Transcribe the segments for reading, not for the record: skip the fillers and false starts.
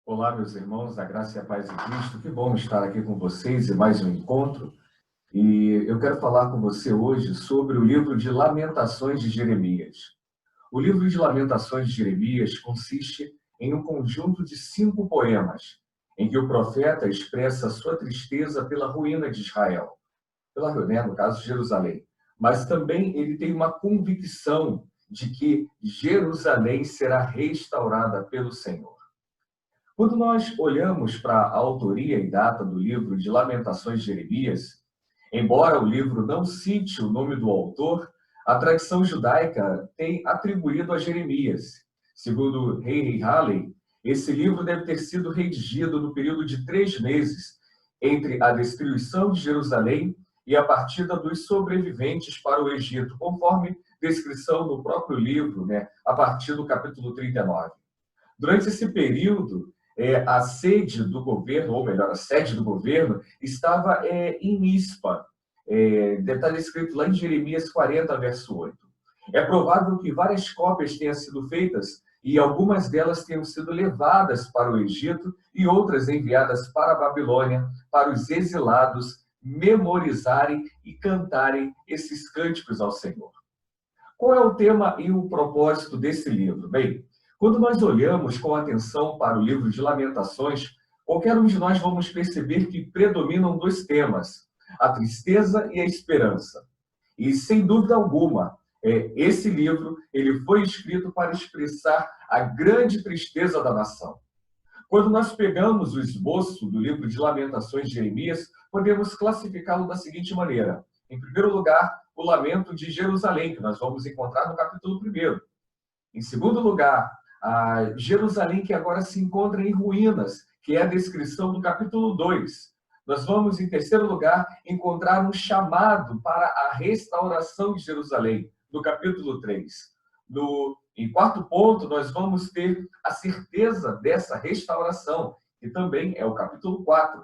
Olá, meus irmãos, a graça e a paz de Cristo. Que bom estar aqui com vocês e mais um encontro. E eu quero falar com você hoje sobre o livro de Lamentações de Jeremias. O livro de Lamentações de Jeremias consiste em um conjunto de 5 poemas, em que o profeta expressa sua tristeza pela ruína de Israel, no caso, Jerusalém. Mas também ele tem uma convicção de que Jerusalém será restaurada pelo Senhor. Quando nós olhamos para a autoria e data do livro de Lamentações de Jeremias, embora o livro não cite o nome do autor, a tradição judaica tem atribuído a Jeremias. Segundo Rei Halley, esse livro deve ter sido redigido no período de 3 meses, entre a destruição de Jerusalém e a partida dos sobreviventes para o Egito, conforme descrição no próprio livro, a partir do capítulo 39. Durante esse período, a sede do governo, ou melhor, a sede do governo, estava em Mispa. Está escrito lá em Jeremias 40, verso 8. É provável que várias cópias tenham sido feitas e algumas delas tenham sido levadas para o Egito e outras enviadas para a Babilônia, para os exilados memorizarem e cantarem esses cânticos ao Senhor. Qual é o tema e o propósito desse livro? Bem, quando nós olhamos com atenção para o livro de Lamentações, qualquer um de nós vamos perceber que predominam 2 temas, a tristeza e a esperança. E, sem dúvida alguma, esse livro ele foi escrito para expressar a grande tristeza da nação. Quando nós pegamos o esboço do livro de Lamentações de Jeremias, podemos classificá-lo da seguinte maneira. Em primeiro lugar, o lamento de Jerusalém, que nós vamos encontrar no capítulo 1. Em segundo lugar, a Jerusalém que agora se encontra em ruínas, que é a descrição do capítulo 2. Nós vamos, em terceiro lugar, encontrar um chamado para a restauração de Jerusalém, no capítulo 3. Em quarto ponto, nós vamos ter a certeza dessa restauração, que também é o capítulo 4.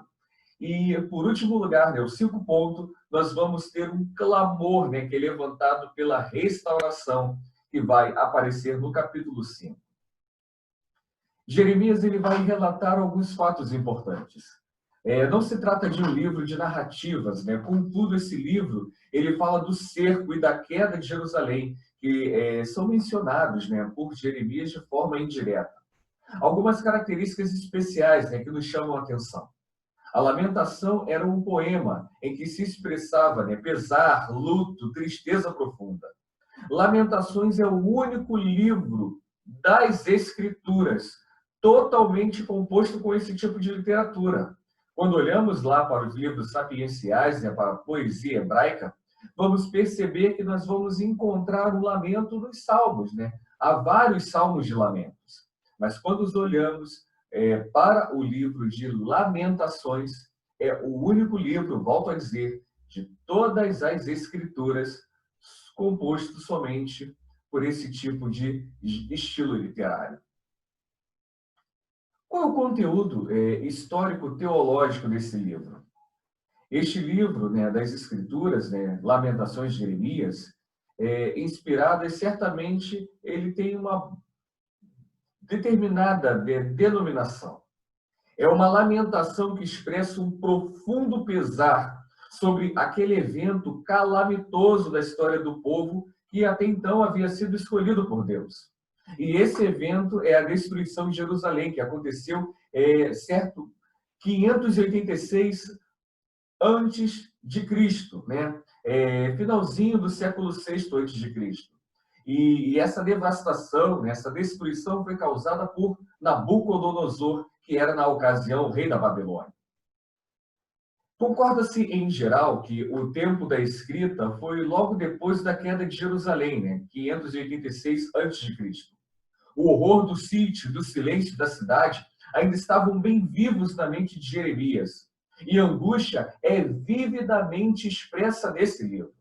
E, por último lugar, o 5 ponto, nós vamos ter um clamor, que é levantado pela restauração, que vai aparecer no capítulo 5. Jeremias ele vai relatar alguns fatos importantes. Não se trata de um livro de narrativas, contudo, esse livro ele fala do cerco e da queda de Jerusalém, que são mencionados por Jeremias de forma indireta. Algumas características especiais que nos chamam a atenção. A lamentação era um poema em que se expressava pesar, luto, tristeza profunda. Lamentações é o único livro das Escrituras totalmente composto com esse tipo de literatura. Quando olhamos lá para os livros sapienciais, para a poesia hebraica, vamos perceber que nós vamos encontrar o lamento nos salmos. Há vários salmos de lamentos. Mas quando olhamos para o livro de Lamentações, é o único livro, volto a dizer, de todas as Escrituras composto somente por esse tipo de estilo literário. Qual é o conteúdo histórico-teológico desse livro? Este livro das Escrituras, Lamentações de Jeremias, inspirado, certamente ele tem uma determinada denominação. É uma lamentação que expressa um profundo pesar sobre aquele evento calamitoso da história do povo que até então havia sido escolhido por Deus. E esse evento é a destruição de Jerusalém, que aconteceu, 586 antes de Cristo, finalzinho do século VI antes de Cristo. E essa devastação, essa destruição foi causada por Nabucodonosor, que era, na ocasião, o rei da Babilônia. Concorda-se, em geral, que o tempo da escrita foi logo depois da queda de Jerusalém, 586 a.C. O horror do sítio, do silêncio da cidade, ainda estavam bem vivos na mente de Jeremias. E a angústia é vividamente expressa nesse livro.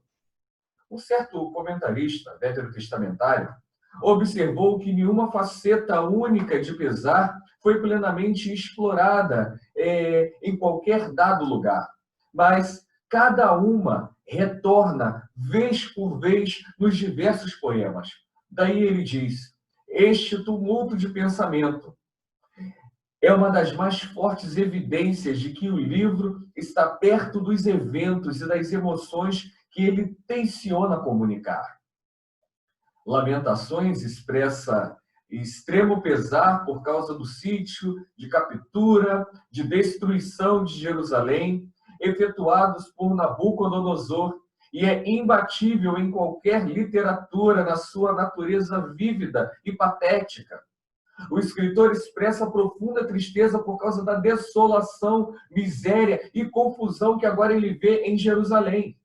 Um certo comentarista veterotestamentário observou que nenhuma faceta única de pesar foi plenamente explorada em qualquer dado lugar, mas cada uma retorna vez por vez nos diversos poemas. Daí ele diz: este tumulto de pensamento, é uma das mais fortes evidências de que o livro está perto dos eventos e das emoções que ele tenciona comunicar. Lamentações expressa extremo pesar por causa do sítio, de captura, de destruição de Jerusalém, efetuados por Nabucodonosor, e é imbatível em qualquer literatura na sua natureza vívida e patética. O escritor expressa profunda tristeza por causa da desolação, miséria e confusão que agora ele vê em Jerusalém.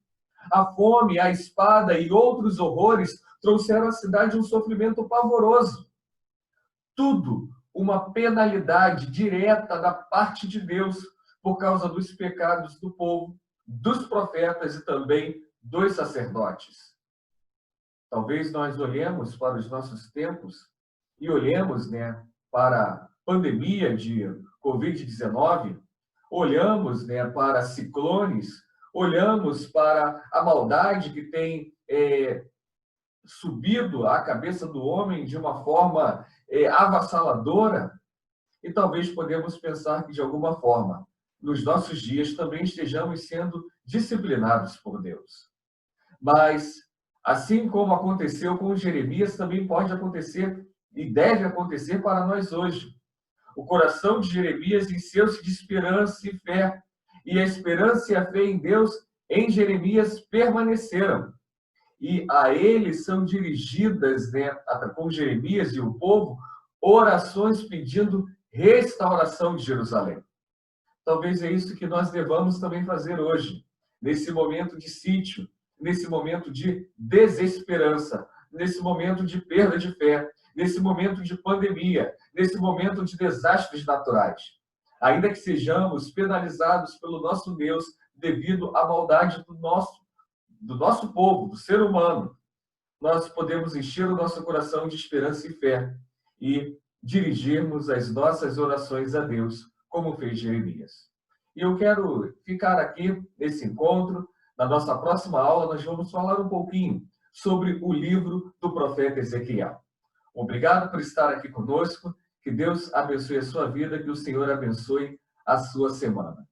A fome, a espada e outros horrores trouxeram à cidade um sofrimento pavoroso. Tudo uma penalidade direta da parte de Deus por causa dos pecados do povo, dos profetas e também dos sacerdotes. Talvez nós olhemos para os nossos tempos e olhemos, para a pandemia de Covid-19, olhamos, para ciclones, olhamos para a maldade que tem subido à cabeça do homem de uma forma avassaladora, e talvez podemos pensar que, de alguma forma, nos nossos dias também estejamos sendo disciplinados por Deus. Mas, assim como aconteceu com Jeremias, também pode acontecer e deve acontecer para nós hoje. O coração de Jeremias encheu-se de esperança e fé, e a esperança e a fé em Deus em Jeremias permaneceram. E a ele são dirigidas, com Jeremias e o povo, orações pedindo restauração de Jerusalém. Talvez é isso que nós devamos também fazer hoje, nesse momento de sítio, nesse momento de desesperança, nesse momento de perda de fé, nesse momento de pandemia, nesse momento de desastres naturais. Ainda que sejamos penalizados pelo nosso Deus devido à maldade do nosso povo, do ser humano, nós podemos encher o nosso coração de esperança e fé e dirigirmos as nossas orações a Deus, como fez Jeremias. E eu quero ficar aqui nesse encontro. Na nossa próxima aula, nós vamos falar um pouquinho sobre o livro do profeta Ezequiel. Obrigado por estar aqui conosco. Que Deus abençoe a sua vida, que o Senhor abençoe a sua semana.